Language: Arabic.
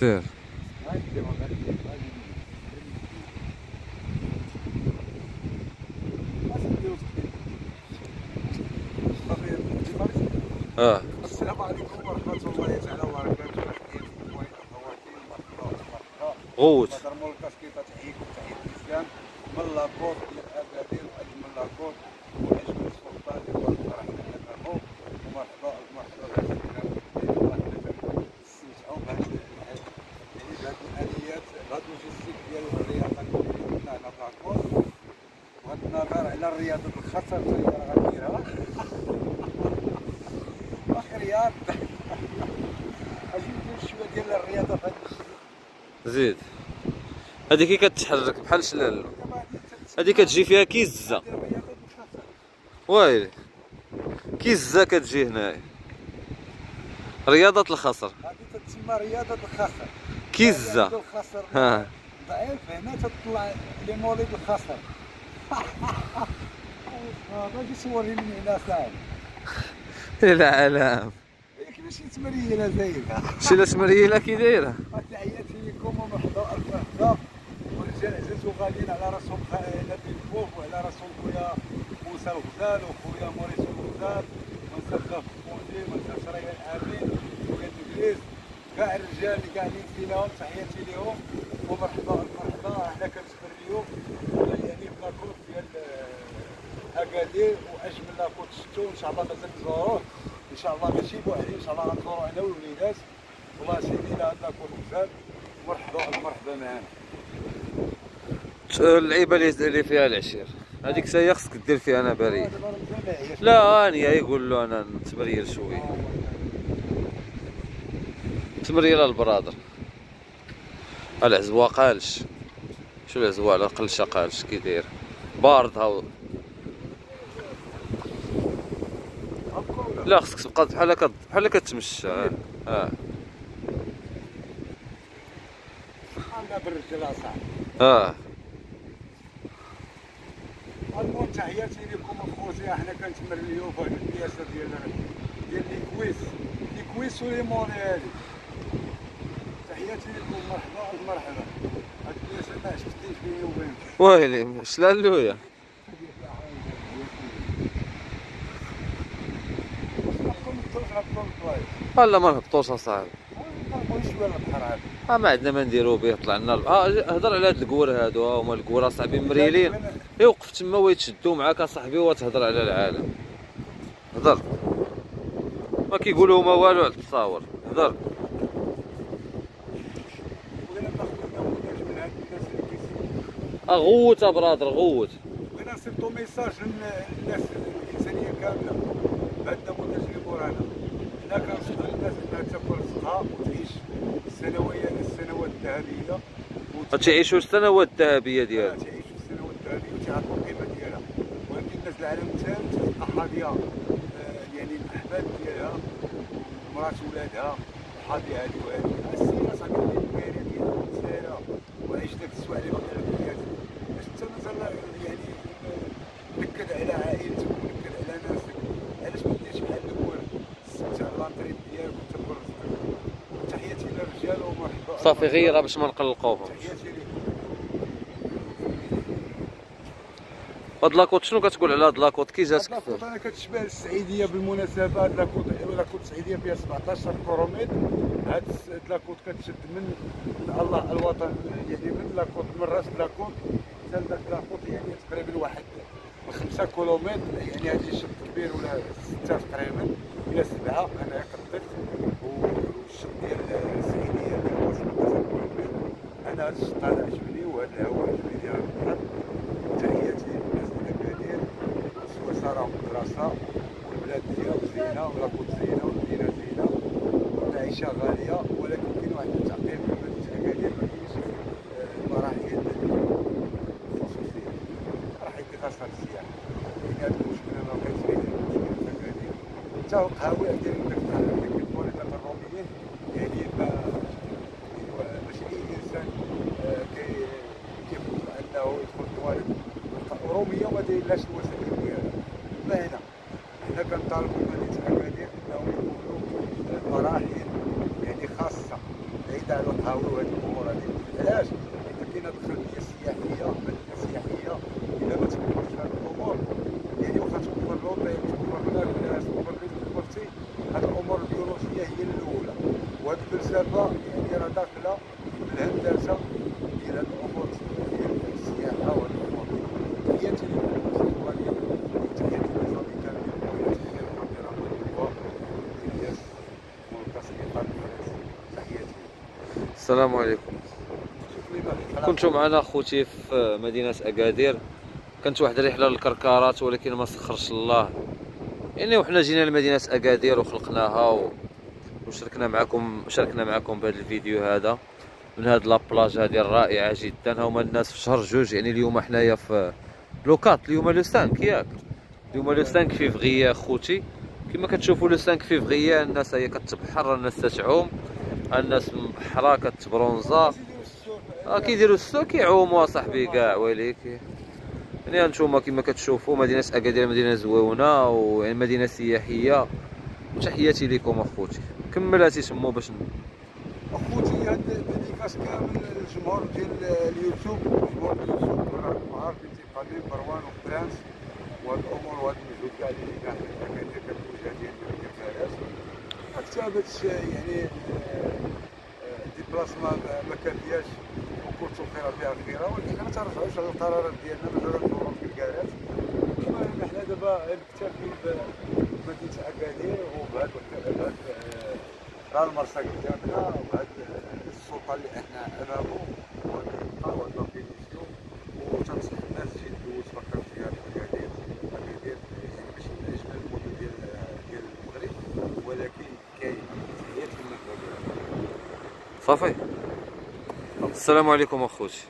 سير. السلام عليكم ورحمة الله تعالى وبركاته. غوت بدر مول الكاسكيطة تحييكم تحية الإسلام من لاكوط ديال أكادير وأجمل من لاكوط وأجمل السلطان اللي هو الفرح نتابعو ومرحبا نستمتعوا بهاد الآليات بهاد اللوجيستيك ديال الرياضة اللي كنا هنا في لاكوط وهاد النظر على رياضة الخطر اللي راه غنديرها واخا رياض اجي ندير شوية ديال الرياضة في هاد زيد. هذه كي كتحرك بحال شلال، هذه كتجي فيها كيزه ويلي، كيزه كتجي هنايا. رياضة الخصر هذه تتسمى رياضة الخصر. كيزه. الخصر ها ضعيف هنا تطلع لي موليد الخصر. باغي تصوري من هنا صاحبي. العالم كيفاش تمريله زايده. شي لا تمريله كي دايره. تحياتي لكم ومرحبا الف مرحبا. والرجال عزاز غاليين على راسهم نبيل بوف وعلى راسهم خويا موسى الغزال وخويا موريس الغزال ونسى خاف بوندي ونسى شريا الامين خويا تدريس كاع الرجال اللي قاعدين فيناهم تحياتي لهم ومرحبا الف مرحبا. حنا كنتبريو يعني في لاكوط ديال اكادير واجمل لاكوط شفتو ان شاء الله مازال تزوروه ان شاء الله ماشي بوحدي ان شاء الله غنزورو انا والوليدات والله سيدي هاد لاكوط مزال. مرحبا مرحبا معانا. اللعيبه اللي فيها العشير هذيك سايه خصك دير فيها انا بريد. لا اني يقول له انا نتمريل شويه، تمريل البرادر. العزوه قالش، شو العزوه على قلشه قالش كي داير بارد هاو. لا خصك تبقى بحال كتمشى. انا بالرجال اصاحبي. المهم تحياتي لكم اخوتي. حنا كنتمريو في هاد البياسه ديال لي كويس ولي موني هادي. تحياتي لكم مرحبا مرحبا. هاد البياسه ما عجبتنيش بيني وبينك. ويلي شلالويا. لا ما نهبطوش اصاحبي. ما عندنا ما نديرو به. طلع لنا هضر على هاد الكور هادو، هما الكور اصاحبي مريلين. يوقف تما ويتشدو معاك اصاحبي وتهضر على العالم. هضر ما كيقولوا هما والو على التصاور. هضر غوت برادر غوت. بغينا نصيفطو ميساج للناس الانسانيه كامله بهاد النموذج اللي مورانا. حنا كنصحوا الناس انها تاكل رزقها وتعيش السنوات الذهبيه تعيشوا السنوات الذهبيه ديالها. تعيشوا السنوات الذهبيه وتعرفوا القيمه ديالها. ولكن الناس العالم الثالث احاديها يعني الاحفاد ديالها ومرات ولادها وحاضي هادي وهادي. السيره صاحبي الكبيره ديالها سايره وعيش داك السوايع اللي باقي لك حياتك باش انت مازال يعني نكد على عائلتك ونكد على ناسك. علاش ما ديرش بحال الاول تستمتع بالانتريت ديالك وتاكل رزقك. تحياتي للرجال ومرحبا. صافي غيرها باش ما نقلقوهم. تحياتي لكم. هاد لاكوط شنو كتقول على هاد لاكوط كي جاتك؟ لاكوط انا كتشبه السعيديه بالمناسبه. هاد لاكوط السعيديه فيها 17 كيلومتر. هاد لاكوط كتشد من الله الوطن يعني من لاكوط من راس لاكوط حتى لذاك لاكوط يعني تقريبا واحد 5 كيلومتر. يعني هادشي شط كبير ولا 6 تقريبا الى 7 انا قدرت. والشط ديال السعيديه هو 17 كيلومتر. انا هاد الشط هذا عجبني وهاد الهواء عجبني ديال البحر. تحياتي للناس ديال اكادير. سويسرا مدرسه والبلاد ديالها زينه ولاكوط زينه والمدينه زينه والعيشه غاليه. ولكن كاين واحد التعقيب في مدينه اكادير ما كاينش مراحل خصوصيه راح يتغسل السياح. يعني هذا المشكل انا لقيت فيه المشكل في اكادير. حتى القهاوي ديال ديك البوليطات الروميين يعني ماشي اي انسان كيفوت انه يدخل الطواليت روميه وما دايرلاش الوسائل ديالها. ما هنا حنا كنطالبوا مدينه اكادير انهم يكونوا مراحل يعني خاصه بعيد تاع القهاوي وهذه الامور هذه. علاش؟ اذا كاينه خلفيه سياحيه مدينه سياحيه اذا ما تكبرش في هذه الامور يعني واخا توفر لوطيل توفر الماكله توفر اللي توفرتي هذه الامور البيولوجيه هي الاولى. وهذه الفلسفه يعني راه داخله في الهندسه ديال هذه الامور ديال السياحه وهذه الامور. تحياتي للناس الوطنيه وتحياتي للنظام كامل وتحياتي للكاميرا والياس والكاسكيطات تحياتي. السلام عليكم. كنتو معنا اخوتي في مدينة اكادير، كانت واحد الرحلة للكركارات ولكن ما سخرش الله يعني، وحنا جينا لمدينة اكادير وخلقناها وشاركنا معكم بهذا الفيديو هذا من هاد لابلاج هذه الرائعة جدا. هما الناس في شهر جوج يعني اليوم حنايا في لوكات، اليوم لو 5 ياك، اليوم لو 5 فيفغية اخوتي. كما كتشوفوا لو 5 فيفغية الناس هي كتبحر، الناس تتعوم، الناس مبحرة كتبرونزا، كيديروا السو كيعوموا اصاحبي كاع. ولكن يعني هانتوما كما كتشوفوا مدينة اكادير مدينة زويونة ويعني مدينة سياحية. وتحياتي لكم اخوتي. كمل هاتي تما باش اخوتي هاد ديديكاس كامل للجمهور ديال اليوتيوب، جمهور اليوتيوب راكم عارفين تيبقى مروان وبرانس وهاد الامور وهاد المجهود كاع اللي كاع اكادير كتوجه ديال الكفارات. كتابت يعني ديبلاسمان ما كافياش وكنت خير فيها خيره، ولكن ما ترجعوش على القرارات ديالنا باش نرجعوا في الكارات. المهم حنا دابا نكتفي بمدينه اكادير وبهاد راه المرسى قدامنا وهاد السلطه اللي احنا امامه وهاد القاع وهاد لابيليسيون. وتنصح الناس تجي تدوز فكر فيها في اكادير. اكادير يعني ماشي من اجمل المدن ديال المغرب، ولكن كاين تحيات للمغرب. صافي. السلام عليكم اخوتي.